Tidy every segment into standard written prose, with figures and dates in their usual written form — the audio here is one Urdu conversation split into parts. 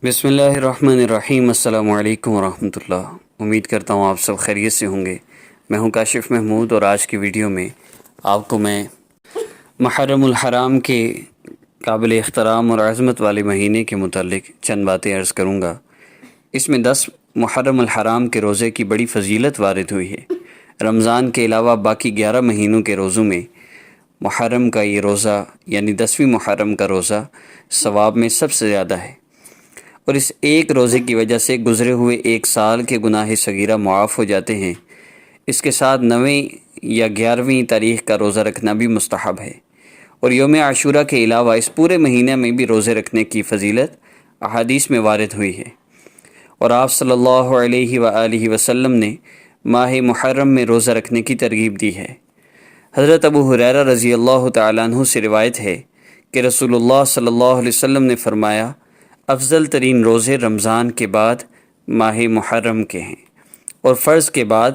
بسم اللہ الرحمن الرحیم۔ السلام علیکم ورحمۃ اللہ۔ امید کرتا ہوں آپ سب خیریت سے ہوں گے۔ میں ہوں کاشف محمود، اور آج کی ویڈیو میں آپ کو میں محرم الحرام کے قابل احترام اور عظمت والے مہینے کے متعلق چند باتیں عرض کروں گا۔ اس میں 10 محرم الحرام کے روزے کی بڑی فضیلت وارد ہوئی ہے۔ رمضان کے علاوہ باقی 11 مہینوں کے روزوں میں محرم کا یہ روزہ یعنی 10ویں محرم کا روزہ ثواب میں سب سے زیادہ ہے، اور اس ایک روزے کی وجہ سے گزرے ہوئے ایک سال کے گناہ صغیرہ معاف ہو جاتے ہیں۔ اس کے ساتھ 9ویں یا 11ویں تاریخ کا روزہ رکھنا بھی مستحب ہے، اور یوم عاشورہ کے علاوہ اس پورے مہینے میں بھی روزے رکھنے کی فضیلت احادیث میں وارد ہوئی ہے، اور آپ صلی اللہ علیہ وآلہ وسلم نے ماہ محرم میں روزہ رکھنے کی ترغیب دی ہے۔ حضرت ابو ہریرہ رضی اللہ تعالیٰ عنہ سے روایت ہے کہ رسول اللہ صلی اللہ علیہ وسلم نے فرمایا، افضل ترین روزے رمضان کے بعد ماہ محرم کے ہیں، اور فرض کے بعد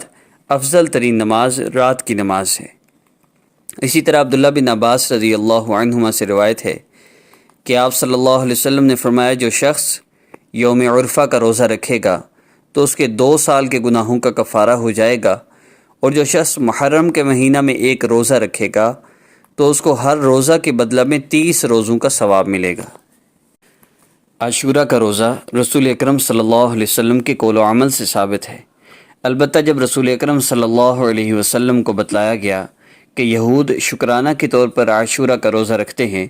افضل ترین نماز رات کی نماز ہے۔ اسی طرح عبداللہ بن عباس رضی اللہ عنہما سے روایت ہے کہ آپ صلی اللہ علیہ وسلم نے فرمایا، جو شخص یوم عرفہ کا روزہ رکھے گا تو اس کے 2 سال کے گناہوں کا کفارہ ہو جائے گا، اور جو شخص محرم کے مہینہ میں ایک روزہ رکھے گا تو اس کو ہر روزہ کے بدلہ میں 30 روزوں کا ثواب ملے گا۔ عاشورہ کا روزہ رسول اکرم صلی اللہ علیہ وسلم کے قول و عمل سے ثابت ہے، البتہ جب رسول اکرم صلی اللہ علیہ وسلم کو بتلایا گیا کہ یہود شکرانہ کے طور پر عاشورہ کا روزہ رکھتے ہیں،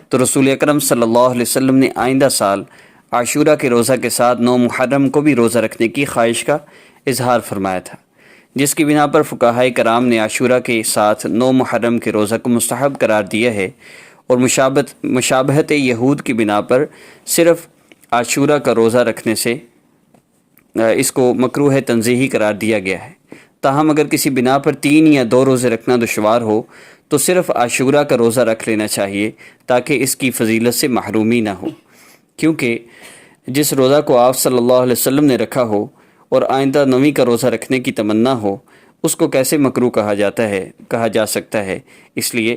تو رسول اکرم صلی اللہ علیہ وسلم نے آئندہ سال عاشورہ کے روزہ کے ساتھ 9 محرم کو بھی روزہ رکھنے کی خواہش کا اظہار فرمایا تھا، جس کی بنا پر فقہائے کرام نے عاشورہ کے ساتھ 9 محرم کے روزہ کو مستحب قرار دیا ہے، اور مشابہت یہود کی بنا پر صرف عاشورہ کا روزہ رکھنے سے اس کو مکروہ تنزیہی قرار دیا گیا ہے۔ تاہم اگر کسی بنا پر 3 یا 2 روزے رکھنا دشوار ہو تو صرف عاشورہ کا روزہ رکھ لینا چاہیے، تاکہ اس کی فضیلت سے محرومی نہ ہو، کیونکہ جس روزہ کو آپ صلی اللہ علیہ وسلم نے رکھا ہو اور آئندہ 9ویں کا روزہ رکھنے کی تمنا ہو، اس کو کیسے مکروہ کہا جا سکتا ہے۔ اس لیے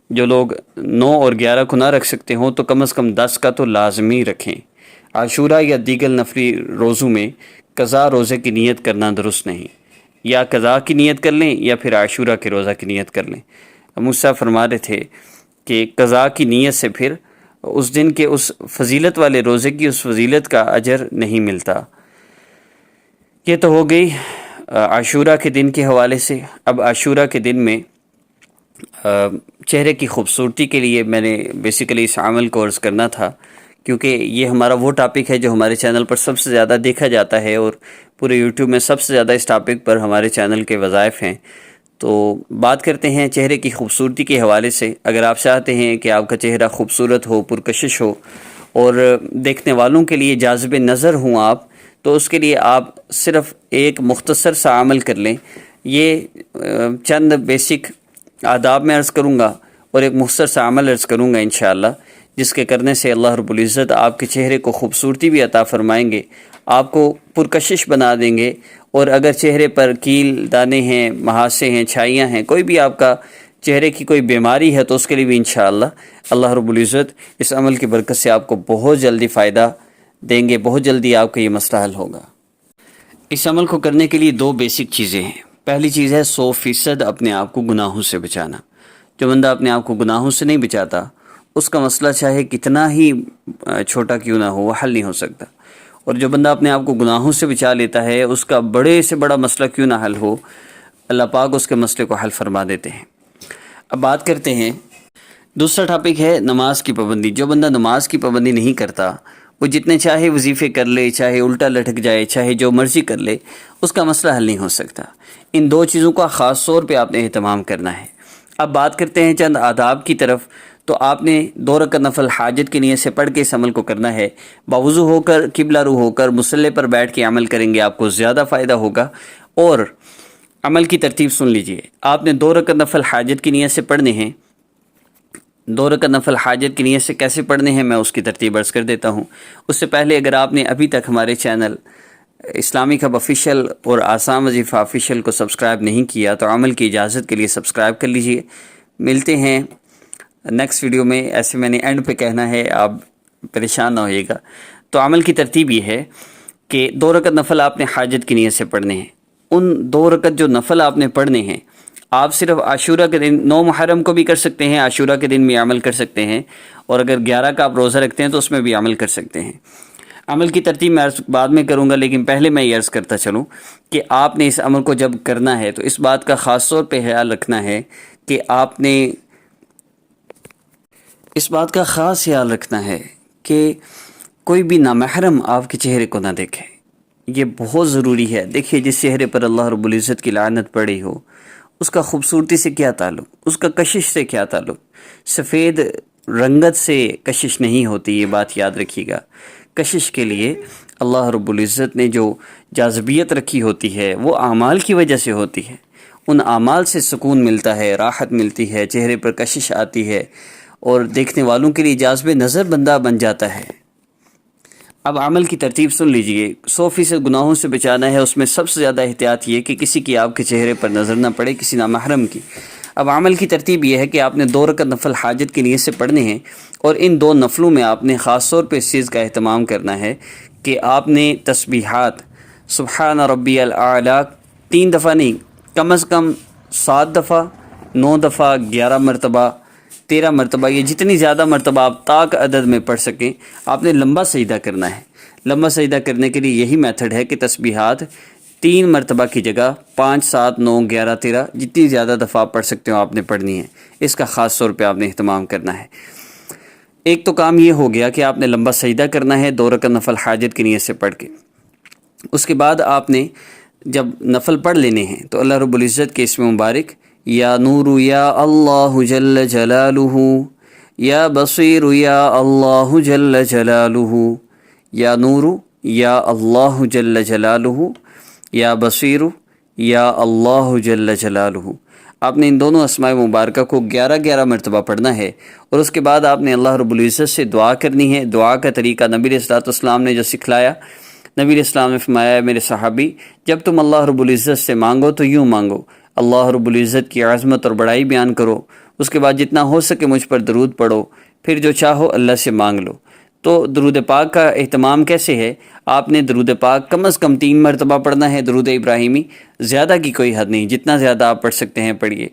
جو لوگ 9 اور 11 کو نہ رکھ سکتے ہوں تو کم از کم 10 کا تو لازمی رکھیں۔ عاشورہ یا دیگر نفلی روزوں میں قضا روزے کی نیت کرنا درست نہیں، یا قضا کی نیت کر لیں یا پھر عاشورہ کے روزہ کی نیت کر لیں۔ موسیٰ فرما رہے تھے کہ قضا کی نیت سے پھر اس دن کے اس فضیلت والے روزے کی اس فضیلت کا اجر نہیں ملتا۔ یہ تو ہو گئی عاشورہ کے دن کے حوالے سے۔ اب عاشورہ کے دن میں چہرے کی خوبصورتی کے لیے میں نے بیسیکلی اس عمل کو عرض کرنا تھا، کیونکہ یہ ہمارا وہ ٹاپک ہے جو ہمارے چینل پر سب سے زیادہ دیکھا جاتا ہے، اور پورے یوٹیوب میں سب سے زیادہ اس ٹاپک پر ہمارے چینل کے وظائف ہیں۔ تو بات کرتے ہیں چہرے کی خوبصورتی کے حوالے سے۔ اگر آپ چاہتے ہیں کہ آپ کا چہرہ خوبصورت ہو، پرکشش ہو، اور دیکھنے والوں کے لیے جاذب نظر ہوں آپ، تو اس کے لیے آپ صرف ایک مختصر سا عمل کر لیں۔ یہ چند بیسک آداب میں عرض کروں گا اور ایک مختصر سا عمل عرض کروں گا انشاءاللہ، جس کے کرنے سے اللہ رب العزت آپ کے چہرے کو خوبصورتی بھی عطا فرمائیں گے، آپ کو پرکشش بنا دیں گے، اور اگر چہرے پر کیل دانے ہیں، مہاسے ہیں، چھائیاں ہیں، کوئی بھی آپ کا چہرے کی کوئی بیماری ہے، تو اس کے لیے بھی انشاءاللہ اللہ رب العزت اس عمل کی برکت سے آپ کو بہت جلدی فائدہ دیں گے، بہت جلدی آپ کا یہ مسئلہ حل ہوگا۔ اس عمل کو کرنے کے لیے 2 بیسک چیزیں ہیں۔ پہلی چیز ہے 100% اپنے آپ کو گناہوں سے بچانا۔ جو بندہ اپنے آپ کو گناہوں سے نہیں بچاتا، اس کا مسئلہ چاہے کتنا ہی چھوٹا کیوں نہ ہو، وہ حل نہیں ہو سکتا، اور جو بندہ اپنے آپ کو گناہوں سے بچا لیتا ہے، اس کا بڑے سے بڑا مسئلہ کیوں نہ حل ہو، اللہ پاک اس کے مسئلے کو حل فرما دیتے ہیں۔ اب بات کرتے ہیں، دوسرا ٹاپک ہے نماز کی پابندی۔ جو بندہ نماز کی پابندی نہیں کرتا، وہ جتنے چاہے وظیفے کر لے، چاہے الٹا لٹک جائے، چاہے جو مرضی کر لے، اس کا مسئلہ حل نہیں ہو سکتا۔ ان 2 چیزوں کا خاص طور پہ آپ نے اہتمام کرنا ہے۔ اب بات کرتے ہیں چند آداب کی طرف۔ تو آپ نے 2 رکعت نفل حاجت کی نیت سے پڑھ کے اس عمل کو کرنا ہے۔ باوضو ہو کر، قبلہ رو ہو کر، مصلی پر بیٹھ کے عمل کریں گے، آپ کو زیادہ فائدہ ہوگا۔ اور عمل کی ترتیب سن لیجئے۔ آپ نے 2 رکعت نفل حاجت کی نیت سے پڑھنے ہیں۔ 2 رکعت نفل حاجت کی نیت سے کیسے پڑھنے ہیں، میں اس کی ترتیب عرض کر دیتا ہوں۔ اس سے پہلے اگر آپ نے ابھی تک ہمارے چینل اسلامک ہب آفیشیل اور آسان وظیفہ آفیشیل کو سبسکرائب نہیں کیا، تو عمل کی اجازت کے لیے سبسکرائب کر لیجئے۔ ملتے ہیں نیکسٹ ویڈیو میں۔ ایسے میں نے اینڈ پہ کہنا ہے، آپ پریشان نہ ہوئیے گا۔ تو عمل کی ترتیب یہ ہے کہ 2 رکعت نفل آپ نے حاجت کی نیت سے پڑھنے ہیں. ان 2 رکعت جو نفل آپ نے پڑھنے ہیں آپ صرف عاشورہ کے دن 9 محرم کو بھی کر سکتے ہیں، عاشورہ کے دن بھی عمل کر سکتے ہیں، اور اگر 11 کا آپ روزہ رکھتے ہیں تو اس میں بھی عمل کر سکتے ہیں. عمل کی ترتیب میں بعد میں کروں گا، لیکن پہلے میں یہ عرض کرتا چلوں کہ آپ نے اس عمل کو جب کرنا ہے تو اس بات کا خاص طور پہ خیال رکھنا ہے کہ آپ نے اس بات کا خاص خیال رکھنا ہے کہ کوئی بھی نامحرم آپ کے چہرے کو نہ دیکھے. یہ بہت ضروری ہے. دیکھیے جس چہرے پر اللہ رب العزت کی لعنت پڑی ہو اس کا خوبصورتی سے کیا تعلق، اس کا کشش سے کیا تعلق. سفید رنگت سے کشش نہیں ہوتی، یہ بات یاد رکھیے گا. کشش کے لیے اللہ رب العزت نے جو جاذبیت رکھی ہوتی ہے وہ اعمال کی وجہ سے ہوتی ہے. ان اعمال سے سکون ملتا ہے، راحت ملتی ہے، چہرے پر کشش آتی ہے اور دیکھنے والوں کے لیے جاذب نظر بندہ بن جاتا ہے. اب عمل کی ترتیب سن لیجئے. 100% گناہوں سے بچانا ہے، اس میں سب سے زیادہ احتیاط یہ کہ کسی کی آپ کے چہرے پر نظر نہ پڑے، کسی نامحرم کی. اب عمل کی ترتیب یہ ہے کہ آپ نے 2 رکعت نفل حاجت کی نیت سے پڑھنے ہیں، اور ان 2 نفلوں میں آپ نے خاص طور پہ اس چیز کا اہتمام کرنا ہے کہ آپ نے تسبیحات سبحان ربی الاعلیٰ 3 دفعہ نہیں، کم از کم 7 دفعہ، 9 دفعہ، 11 مرتبہ، 13 مرتبہ، یہ جتنی زیادہ مرتبہ آپ طاق عدد میں پڑھ سکیں آپ نے لمبا سجدہ کرنا ہے. لمبا سجدہ کرنے کے لیے یہی میتھڈ ہے کہ تسبیحات 3 مرتبہ کی جگہ 5، 7، 9، 11، 13 جتنی زیادہ دفعہ آپ پڑھ سکتے ہو آپ نے پڑھنی ہے. اس کا خاص طور پہ آپ نے اہتمام کرنا ہے. ایک تو کام یہ ہو گیا کہ آپ نے لمبا سجدہ کرنا ہے 2 رکعت نفل حاجت کی نیت سے پڑھ کے. اس کے بعد آپ نے جب نفل پڑھ لینے ہیں تو اللہ رب العزت کے اسم مبارک یا نور یا اللہ جل جلالہ، یا بصیر یا اللہ جل جلالہ، یا نور یا اللہ جل جلالہ، یا بصیر یا اللہ جل جلالہ. آپ نے ان دونوں اسماء مبارکہ کو 11 مرتبہ پڑھنا ہے، اور اس کے بعد آپ نے اللہ رب العزت سے دعا کرنی ہے. دعا کا طریقہ نبی علیہ الصلوۃ والسلام نے جو سکھلایا، نبی علیہ السلام نے فرمایا میرے صحابی جب تم اللہ رب العزت سے مانگو تو یوں مانگو، اللہ رب العزت کی عظمت اور بڑائی بیان کرو، اس کے بعد جتنا ہو سکے مجھ پر درود پڑھو، پھر جو چاہو اللہ سے مانگ لو. تو درود پاک کا اہتمام کیسے ہے؟ آپ نے درود پاک کم از کم 3 مرتبہ پڑھنا ہے. درود ابراہیمی زیادہ کی کوئی حد نہیں، جتنا زیادہ آپ پڑھ سکتے ہیں پڑھیے.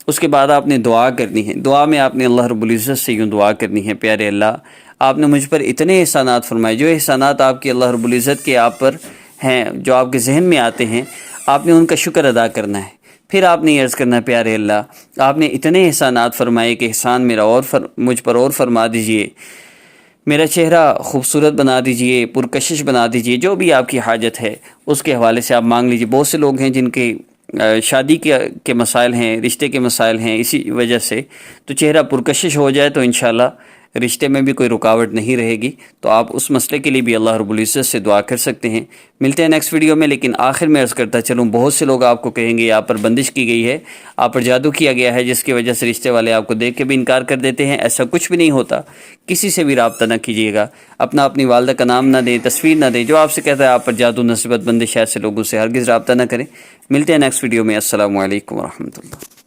اس کے بعد آپ نے دعا کرنی ہے. دعا میں آپ نے اللہ رب العزت سے یوں دعا کرنی ہے، پیارے اللہ آپ نے مجھ پر اتنے احسانات فرمائے، جو احسانات آپ کے اللہ رب العزت کے آپ پر ہیں، جو آپ کے ذہن میں آتے ہیں، آپ نے ان کا شکر ادا کرنا ہے. پھر آپ نے یہ عرض کرنا ہے پیارے اللہ آپ نے اتنے احسانات فرمائے کہ احسان میرا مجھ پر اور فرما دیجئے، میرا چہرہ خوبصورت بنا دیجئے، پرکشش بنا دیجئے. جو بھی آپ کی حاجت ہے اس کے حوالے سے آپ مانگ لیجئے. بہت سے لوگ ہیں جن کے شادی کے مسائل ہیں، رشتے کے مسائل ہیں، اسی وجہ سے تو چہرہ پرکشش ہو جائے تو انشاءاللہ رشتے میں بھی کوئی رکاوٹ نہیں رہے گی. تو آپ اس مسئلے کے لیے بھی اللہ رب العزت سے دعا کر سکتے ہیں. ملتے ہیں نیکسٹ ویڈیو میں. لیکن آخر میں عرض کرتا چلوں، بہت سے لوگ آپ کو کہیں گے آپ پر بندش کی گئی ہے، آپ پر جادو کیا گیا ہے، جس کی وجہ سے رشتے والے آپ کو دیکھ کے بھی انکار کر دیتے ہیں. ایسا کچھ بھی نہیں ہوتا. کسی سے بھی رابطہ نہ کیجیے گا، اپنی والدہ کا نام نہ دیں، تصویر نہ دیں. جو آپ سے کہتا ہے آپ پر جادو نسبت بندش ایسے لوگوں سے ہرگز رابطہ نہ کریں. ملتے ہیں نیکسٹ ویڈیو میں. السلام علیکم ورحمۃ اللہ.